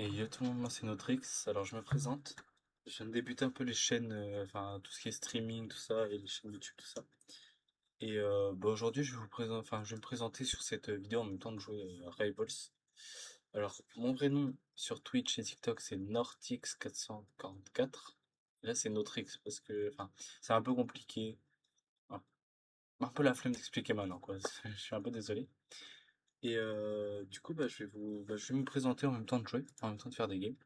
Et yo tout le monde, moi c'est Notrix, alors je me présente. Je viens de débuter un peu les chaînes, enfin tout ce qui est streaming, tout ça, et les chaînes YouTube, tout ça. Et aujourd'hui je vais je vais me présenter sur cette vidéo en même temps de jouer à Rivals. Alors mon vrai nom sur Twitch et TikTok c'est Nortix444. Là c'est Notrix parce que c'est un peu compliqué. Un un peu la flemme d'expliquer maintenant quoi, je suis un peu désolé. Et du coup, je vais me présenter en même temps de jouer, en même temps de faire des games.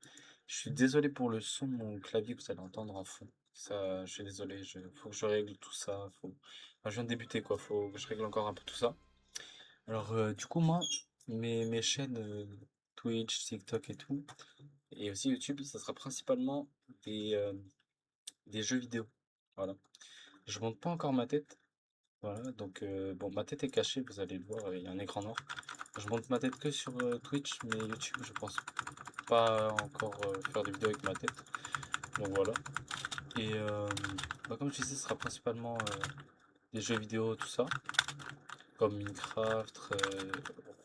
Je suis désolé pour le son de mon clavier que vous allez entendre en fond. Ça, je suis désolé, faut que je règle tout ça. Je viens de débuter quoi, faut que je règle encore un peu tout ça. Alors, du coup, moi, mes chaînes Twitch, TikTok et tout, et aussi YouTube, ça sera principalement des, euh, des jeux vidéo. Voilà. Je monte pas encore ma tête. Voilà, donc bon, ma tête est cachée, vous allez le voir, il y a un écran noir. Je monte ma tête que sur Twitch, mais YouTube, je pense pas encore faire des vidéos avec ma tête. Donc voilà. Et comme je disais, ce sera principalement des jeux vidéo, tout ça, comme Minecraft,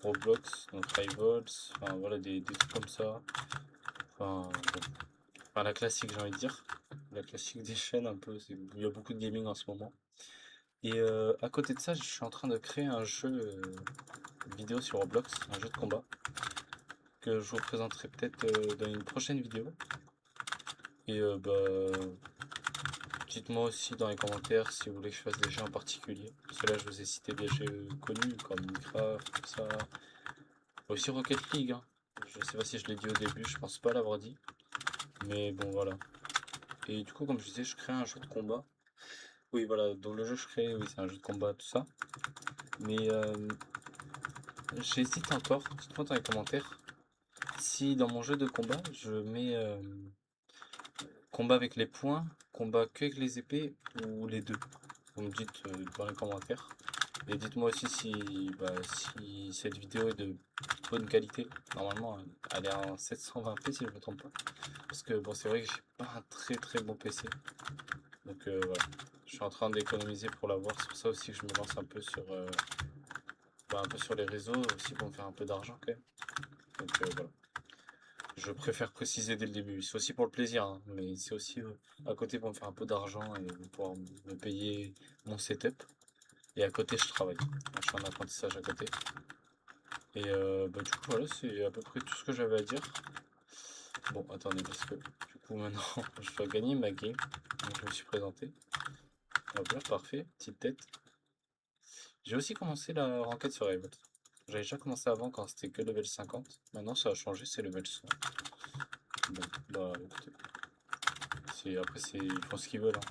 Roblox, donc Rivals, enfin voilà, des trucs comme ça. Enfin, bon. Enfin, la classique, j'ai envie de dire. La classique des chaînes, un peu. Il y a beaucoup de gaming en ce moment. Et à côté de ça, je suis en train de créer un jeu vidéo sur Roblox, un jeu de combat, que je vous présenterai peut-être dans une prochaine vidéo. Et dites-moi aussi dans les commentaires si vous voulez que je fasse des jeux en particulier. Parce que là, je vous ai cité des jeux connus comme Minecraft, tout ça. Aussi Rocket League, hein. Je sais pas si je l'ai dit au début, je pense pas l'avoir dit. Mais bon, voilà. Et du coup, comme je disais, je crée un jeu de combat. Oui, voilà, dans le jeu je crée, oui, c'est un jeu de combat, tout ça. Mais j'hésite encore, dites-moi dans les commentaires, si dans mon jeu de combat, je mets combat avec les poings, combat que avec les épées ou les deux. Vous me dites dans les commentaires. Et dites-moi aussi si cette vidéo est de bonne qualité. Normalement, elle est en 720p si je ne me trompe pas. Parce que bon, c'est vrai que j'ai pas un très très bon PC. Donc voilà. Je suis en train d'économiser pour l'avoir. C'est pour ça aussi que je me lance un peu un peu sur les réseaux aussi pour me faire un peu d'argent quand même. Donc voilà. Je préfère préciser dès le début. C'est aussi pour le plaisir, hein, mais c'est aussi à côté pour me faire un peu d'argent et pouvoir me payer mon setup. Et à côté, je travaille. Je fais un apprentissage à côté. Et du coup, voilà, c'est à peu près tout ce que j'avais à dire. Bon, attendez, parce que du coup, maintenant, je dois gagner ma game. Donc, je me suis présenté. Hop là, parfait, petite tête. J'ai aussi commencé la ranked sur Riot. J'avais déjà commencé avant quand c'était que level 50. Maintenant, ça a changé, c'est level 100. Bon, bah écoutez. Après, ils font ce qu'ils veulent, hein.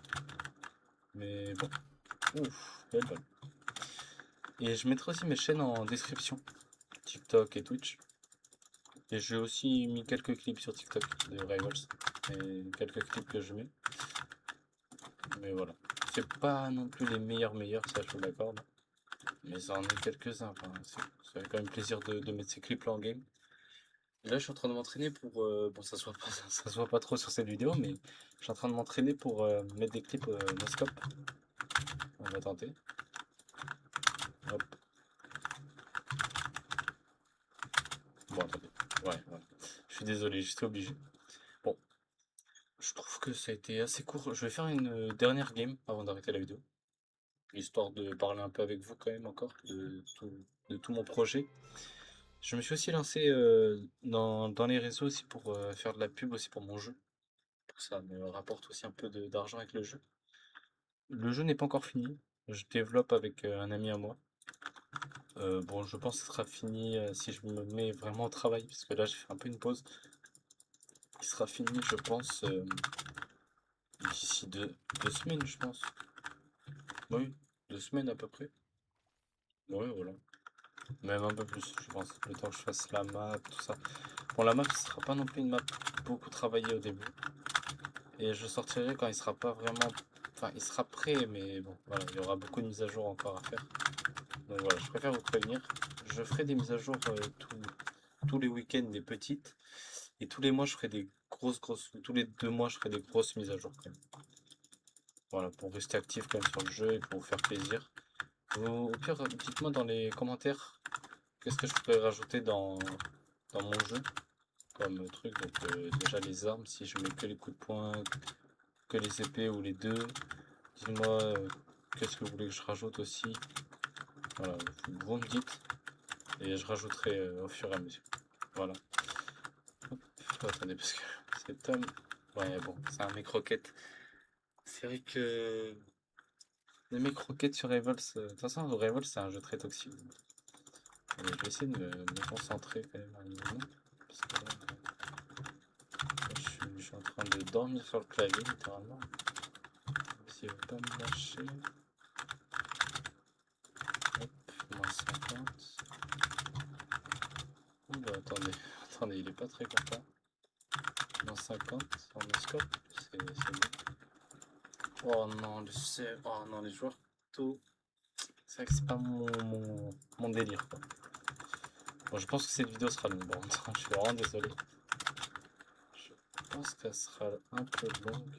Mais bon, ouf, belle balle. Et je mettrai aussi mes chaînes en description. TikTok et Twitch. Et j'ai aussi mis quelques clips sur TikTok de Rivals. Et quelques clips que je mets. Mais voilà. C'est pas non plus les meilleurs, ça je vous l'accorde. Mais ça en est quelques-uns. Ça fait quand même plaisir de mettre ces clips là en game. Et là je suis en train de m'entraîner pour. Bon ça se voit pas, ça se voit pas trop sur cette vidéo, mais je suis en train de m'entraîner pour mettre des clips no scope. On va tenter. Hop. Bon attendez. Ouais. Je suis désolé, j'étais obligé. Bon, je trouve que ça a été assez court. Je vais faire une dernière game avant d'arrêter la vidéo. Histoire de parler un peu avec vous quand même encore de tout mon projet. Je me suis aussi lancé dans les réseaux aussi pour faire de la pub aussi pour mon jeu. Pour que ça me rapporte aussi un peu d'argent avec le jeu. Le jeu n'est pas encore fini. Je développe avec un ami à moi. Bon, je pense que ce sera fini si je me mets vraiment au travail, parce que là j'ai fait un peu une pause. Il sera fini, je pense, d'ici deux semaines, je pense. Oui, 2 semaines à peu près. Ouais, voilà. Même un peu plus, je pense. Le temps que je fasse la map, tout ça. Bon, la map, ce sera pas non plus une map beaucoup travaillée au début. Et je sortirai quand il sera pas vraiment. Enfin, il sera prêt, mais bon, voilà, il y aura beaucoup de mises à jour encore à faire. Donc voilà, je préfère vous prévenir. Je ferai des mises à jour tous les week-ends, des petites. Et tous les mois, je ferai des grosses. Tous les 2 mois, je ferai des grosses mises à jour quand même. Voilà, pour rester actif quand même sur le jeu et pour vous faire plaisir. Au pire, dites-moi dans les commentaires qu'est-ce que je pourrais rajouter dans mon jeu. comme truc. Donc déjà les armes, si je mets que les coups de poing, que les épées ou les deux, dites-moi qu'est-ce que vous voulez que je rajoute aussi. Voilà, vous me dites et je rajouterai au fur et à mesure. Voilà. Hop, attendez, parce que cet homme... Ouais, bon, c'est un mec roquette. C'est vrai que les mecs roquettes sur Rivals... De toute façon, Rivals, c'est un jeu très toxique. Je vais essayer de me concentrer quand même un minimum. Parce que là, je suis en train de dormir sur le clavier, littéralement. S'il veut pas me lâcher. Hop, moins 50. Oh bah attendez, attendez, il est pas très content. Moins 50 en scope, c'est bon. Oh non, oh non, les joueurs tôt. C'est vrai que c'est pas mon délire quoi. Bon, je pense que cette vidéo sera longue. Bon, je suis vraiment désolé. Je pense qu'elle sera un peu longue.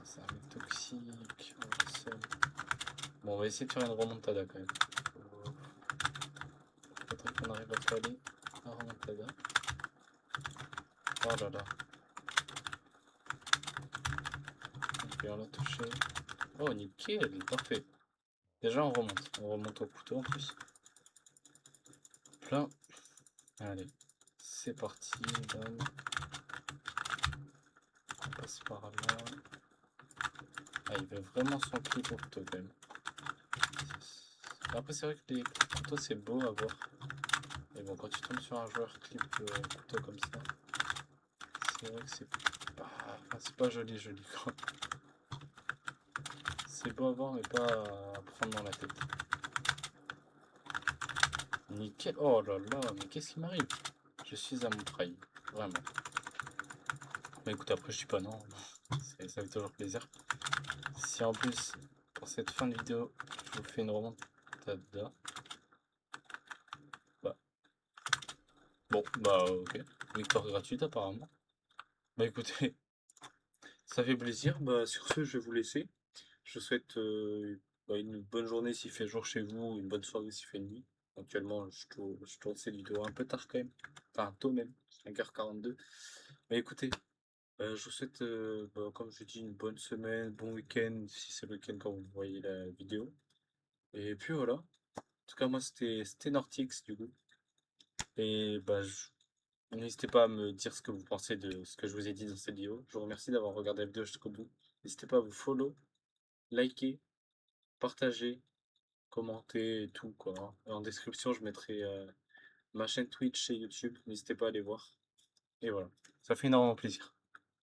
C'est un mec toxique. Bon, on va essayer de faire une remontada quand même. Faudrait qu'on arrive à caler la remontada. Oh là là. Ok, on l'a touché. Oh, nickel, parfait. Déjà, on remonte au couteau en plus. Plein. Allez, c'est parti. Bam. On passe par là. Ah, il veut vraiment son clip au couteau quand même. Après, c'est vrai que les couteaux, c'est beau à voir. Mais bon, quand tu tombes sur un joueur clip couteau comme ça, c'est vrai que c'est pas joli, joli quoi. C'est beau à voir, mais pas à prendre dans la tête. Nickel. Oh là là, mais qu'est-ce qui m'arrive? Je suis à mon prime, vraiment. Mais écoute, après, je suis pas non. Ça fait toujours plaisir. Si en plus, pour cette fin de vidéo, je vous fais une remontada. Bah. Bon, bah ok. Victoire gratuite apparemment. Bah écoutez, ça fait plaisir. Bah sur ce, je vais vous laisser. Je vous souhaite une bonne journée s'il fait jour chez vous, une bonne soirée s'il fait nuit. Actuellement, je tourne cette vidéo un peu tard quand même. Enfin, tôt même, 5h42. Mais écoutez, je vous souhaite, comme je dis, une bonne semaine, bon week-end, si c'est le week-end quand vous voyez la vidéo. Et puis voilà. En tout cas, moi, c'était Nortix, du coup. Et bah, n'hésitez pas à me dire ce que vous pensez de ce que je vous ai dit dans cette vidéo. Je vous remercie d'avoir regardé la vidéo jusqu'au bout. N'hésitez pas à vous follow, liker, partager, commenter et tout, quoi, hein. Et en description, je mettrai ma chaîne Twitch et YouTube. N'hésitez pas à aller voir. Et voilà. Ça fait énormément plaisir.